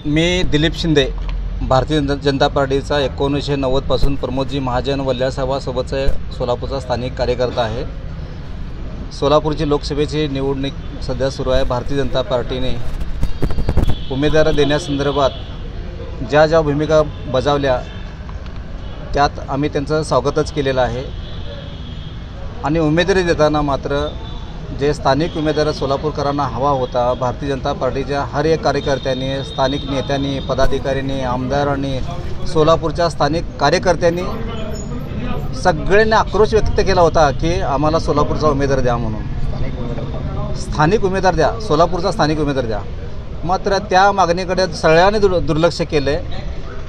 मी दिलीप शिंदे, भारतीय जनता पार्टीचा 1990 पासून प्रमोदजी महाजन वल्ल्यासाहेबांसोबतचा सोलापूरचा स्थानिक कार्यकर्ता आहे। सोलापूरची लोकसभेची निवडणूक सध्या सुरू आहे। भारतीय जनता पार्टीने उमेदवार देण्यासंदर्भात ज्या भूमिका बजावल्या त्यात आम्ही त्यांचं स्वागतच केलेलं आहे आणि उमेदवारी देताना मात्र जे स्थानिक उमेदवार सोलापूरकरांना हवा होता, भारतीय जनता पार्टीच्या हर एक कार्यकर्त्यांनी, स्थानिक नेत्यांनी, पदाधिकाऱ्यांनी, आमदारांनी, सोलापूरच्या स्थानिक कार्यकर्त्यांनी सगळ्यांनी आक्रोश व्यक्त केला होता की आम्हाला सोलापूरचा उमेदवार द्या म्हणून। स्थानिक उमेदवार द्या, सोलापूरचा स्थानिक उमेदवार द्या। मात्र त्या मागणीकडे सगळ्यांनी दुर्लक्ष केले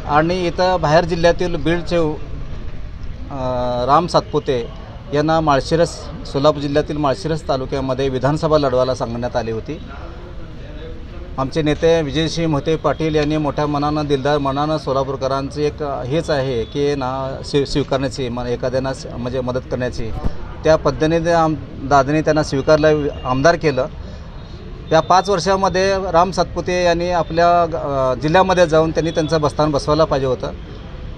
आणि इथं बाहेर जिल्ह्यातील बीडचे राम सातपुते यांना माळशिरस, सोलापूर जिल्ह्यातील माळशिरस तालुक्यामध्ये विधानसभा लढवायला सांगण्यात आली होती। आमचे नेते विजयसिंह मोहिते पाटील यांनी मोठ्या मनानं, दिलदार मनानं सोलापूरकरांचं एक हेच आहे की स्वीकारण्याची, एखाद्यांना म्हणजे मदत करण्याची, त्या पद्धतीने दादांनी त्यांना स्वीकारलं, आमदार केलं। त्या 5 वर्षामध्ये राम सातपुते यांनी आपल्या जिल्ह्यामध्ये जाऊन त्यांनी त्यांचं बस्तान बसवायला पाहिजे होतं।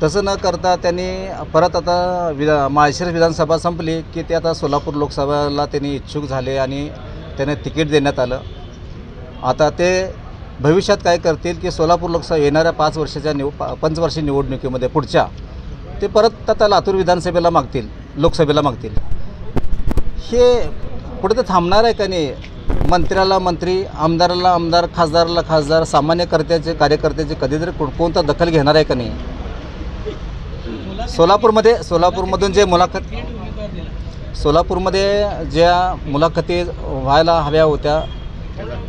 तसं न करता त्यांनी परत आता माळशिरस विधानसभा संपली की ते आता सोलापूर लोकसभेला त्यांनी इच्छुक झाले आणि त्यांना तिकीट देण्यात आलं। आता ते भविष्यात काय करतील की सोलापूर लोकसभा येणाऱ्या 5 वर्षाच्या पंचवार्षिक निवडणुकीमध्ये पुढच्या ते परत आता लातूर विधानसभेला मागतील, लोकसभेला मागतील। हे पुढे तर थांबणार आहे का नाही? मंत्र्याला मंत्री, आमदाराला आमदार, खासदाराला खासदार, सामान्य कार्यकर्त्याचे कधीतरी कोणता दखल घेणार आहे का नाही? सोलापूरमधून जे सोलापूरमध्ये ज्या मुलाखती व्हायला हव्या होत्या,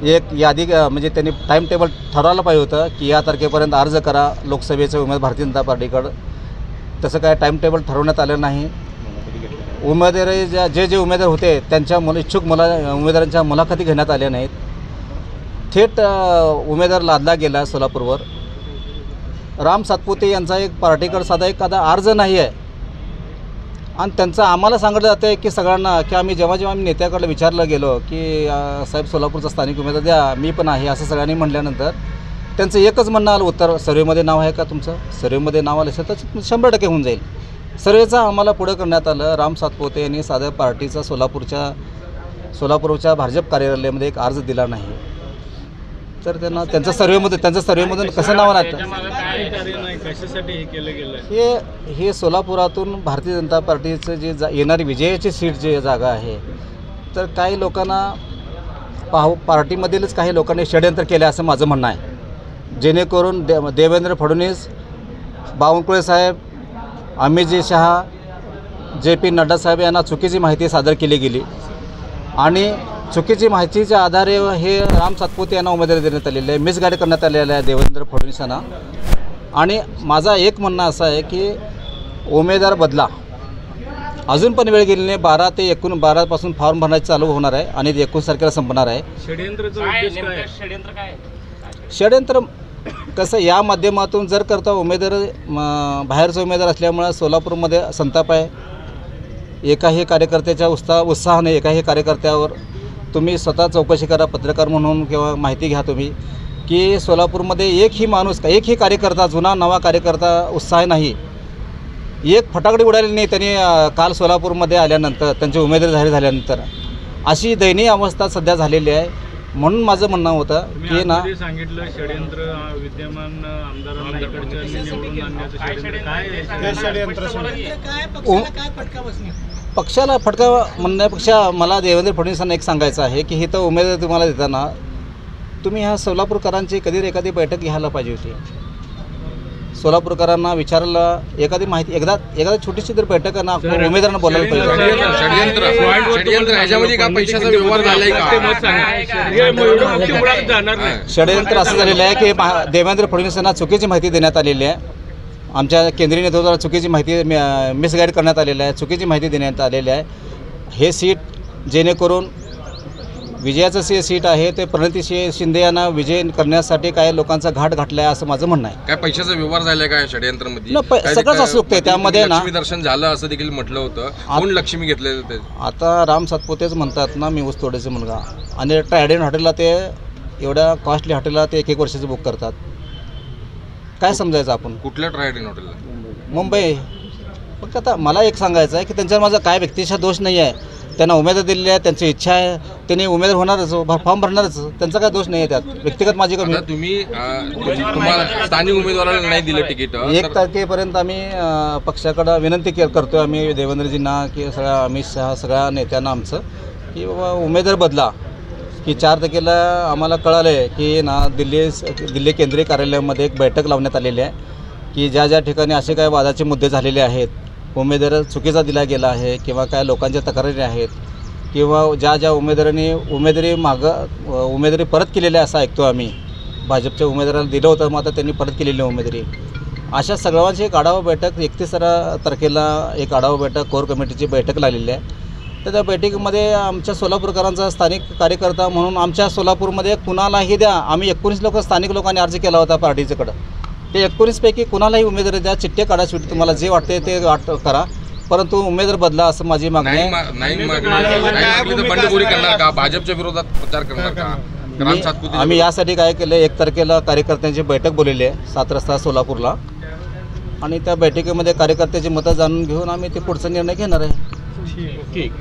एक यादी म्हणजे त्यांनी टाईम टेबल ठरवायला पाहिजे होतं की या तारखेपर्यंत अर्ज करा लोकसभेचे उमेदवार भारतीय जनता पार्टीकडं। तसं काय टाईम टेबल ठरवण्यात आलं नाही। उमेदवारी जे उमेदवार होते त्यांच्या इच्छुक उमेदवारांच्या मुलाखती घेण्यात आल्या नाहीत। थेट उमेदवार लादला गेला सोलापूरवर। राम सातपुते यांचा एक पार्टीकडे साधा एखादा अर्ज नाही आहे आणि त्यांचं आम्हाला सांगितलं जातं आहे की सगळ्यांना की जेव्हा आम्ही नेत्याकडे विचारलं गेलो की साहेब सोलापूरचा स्थानिक उमेदवार द्या, मी पण आहे असं सगळ्यांनी म्हटल्यानंतर त्यांचं एकच म्हणणं आलं उत्तर, सर्वेमध्ये नाव आहे का तुमचं? सर्वेमध्ये नाव आलं असेल तर 100% होऊन जाईल। सर्वेचा आम्हाला पुढं करण्यात आलं। राम सातपुते यांनी साध्या पार्टीचा सोलापूरच्या भाजप कार्यालयामध्ये एक अर्ज दिला नाही, तर त्यांचं सर्वेमधून कसं नाव लागतं? हे सोलापुरातून भारतीय जनता पार्टीचं जे येणारी विजयाची सीट जी जागा आहे, तर काही लोकांना पार्टीमधीलच काही लोकांनी षडयंत्र केले असं माझं म्हणणं आहे, जेणेकरून देवेंद्र फडणवीस, बावनकुळे साहेब, अमितजी शहा, JP नड्डा साहेब यांना चुकीची माहिती सादर केली गेली आणि चुकीची माहितीच्या आधारे हे राम सातपुते यांना उमेदवारी देण्यात आलेली आहे, मिसगाईड करण्यात आलेलं आहे देवेंद्र फडणवीसांना। आणि माझा एक म्हणणं असं आहे की उमेदवार बदला, अजून पण वेळ गेली नाही। 12 ते 12 फॉर्म भरण्याचे चालू होणार आहे आणि 19 तारखेला संपणार आहे। षडयंत्र कसं, या माध्यमातून जर करता उमेदवार बाहेरचा उमेदवार असल्यामुळे सोलापूरमध्ये संताप आहे। एकाही कार्यकर्त्याच्या उत्साहाने एकाही कार्यकर्त्यावर तुम्ही स्वतः चौकशी करा, पत्रकार म्हणून किंवा माहिती घ्या तुम्ही की सोलापूरमध्ये एकही माणूस, एकही कार्यकर्ता, जुना नवा कार्यकर्ता उत्साह नाही, एक फटाकडी उडालेली नाही त्यांनी काल सोलापूरमध्ये आल्यानंतर, त्यांची उमेदवारी जाहीर झाल्यानंतर। अशी दयनीय अवस्था सध्या झालेली आहे। म्हणून माझं म्हणणं होतं की सांगितलं षडयंत्र विद्यमान आमदारांना इकडच्या निवडून आणण्याचं षडयंत्र पक्षाला फटका म्हणण्यापेक्षा मला देवेंद्र फडणवीसांना एक सांगायचं आहे की हे तर उमेदवार तुम्हाला देताना तुम्ही ह्या सोलापूरकरांची एखादी बैठक घ्यायला पाहिजे होती। सोलापूरकरांना विचारला एखादी माहिती, एकदा छोटीशी तर बैठक ना उमेदवारांना बोलायला पाहिजे। षडयंत्र असं झालेलं आहे की देवेंद्र फडणवीसांना चुकीची माहिती देण्यात आलेली आहे, आमच्या केंद्रीय नेतृत्वाला चुकीची माहिती मिसगाईड करण्यात आलेली आहे, चुकीची माहिती देण्यात आलेली आहे। हे सीट जेणेकरून विजयाचं सीट आहे ते प्रणिती शिंदे यांना विजय करण्यासाठी काही लोकांचा घाट घातला आहे असं माझं म्हणणं आहे। काय पैशाचा व्यवहार झालाय काय षडयंत्रामध्ये? सगळंच असू शकते त्यामध्ये ना। लक्ष्मी दर्शन झालं असं देखील म्हटलं होतं, कोण लक्ष्मी घेतलेलं ते? आता राम सातपुतेच म्हणतात ना, मी ऊसतोडेचा मुलगा, आणि ट्रायडेंट हॉटेलला ते एवढ्या कॉस्टली हॉटेलला ते 1 वर्षाचं बुक करतात। काय समजायचं आपण? कुठल्या ट्रायडन हॉटेलला? मुंबई. मग आता मला एक सांगायचं आहे की त्यांच्यावर माझा काय व्यक्तिशः दोष नाही आहे. त्यांना उमेदवार दिलेली आहे, त्यांची इच्छा आहे, त्यांनी उमेदवार होणारच, फॉर्म भरणारच, त्यांचा काय दोष नाही आहे त्यात. व्यक्तिगत माझी कमी. आता तुम्हाला स्थानिक उमेदवाराला नाही दिलं तिकीट. 1 तारखेपर्यंत आम्ही पक्षाकडं विनंती करतो आहे आम्ही देवेंद्रजींना की सगळ्या अमित शहा सगळ्या नेत्यांना आमचं की बाबा उमेदवार बदला. की 4 तारखेला आम्हाला कळालं आहे की ना दिल्ली केंद्रीय कार्यालयामध्ये एक बैठक लावण्यात आलेली आहे की ज्या ठिकाणी असे काय वादाचे मुद्दे झालेले आहेत, उमेदवार चुकीचा दिला गेला आहे किंवा काय लोकांच्या तक्रारी आहेत किंवा ज्या उमेदवारांनी उमेदवारी परत केलेली आहे असं ऐकतो आम्ही. भाजपच्या उमेदवाराला दिलं होतं, मग आता त्यांनी परत केलेली उमेदवारी. अशा सगळ्यांची एक आढावा बैठक 31 तारखेला एक आढावा बैठक कोर कमिटीची बैठक लागलेली आहे. तर त्या बैठकीमध्ये आमच्या सोलापूरकरांचा स्थानिक कार्यकर्ता म्हणून आमच्या सोलापूरमध्ये कुणालाही द्या. आम्ही 19 लोक स्थानिक लोकांनी अर्ज केला होता पार्टीच्याकडं. ते 19 पैकी कुणालाही उमेदवारी द्या, चिठ्ठे काढा, शेवटी तुम्हाला जे वाटते ते करा, परंतु उमेदवार बदला असं माझी मागणी आहे. नाही मागली तर बंडखोरी करणार का? भाजपच्या विरोधात प्रचार करणार का? आम्ही यासाठी काय केलं, 1 तारखेला कार्यकर्त्यांची बैठक बोलवली आहे 7 रस्ता सोलापूरला, आणि त्या बैठकीमध्ये कार्यकर्त्याची मतं जाणून घेऊन आम्ही ते पुढचा निर्णय घेणार आहे. ठीक.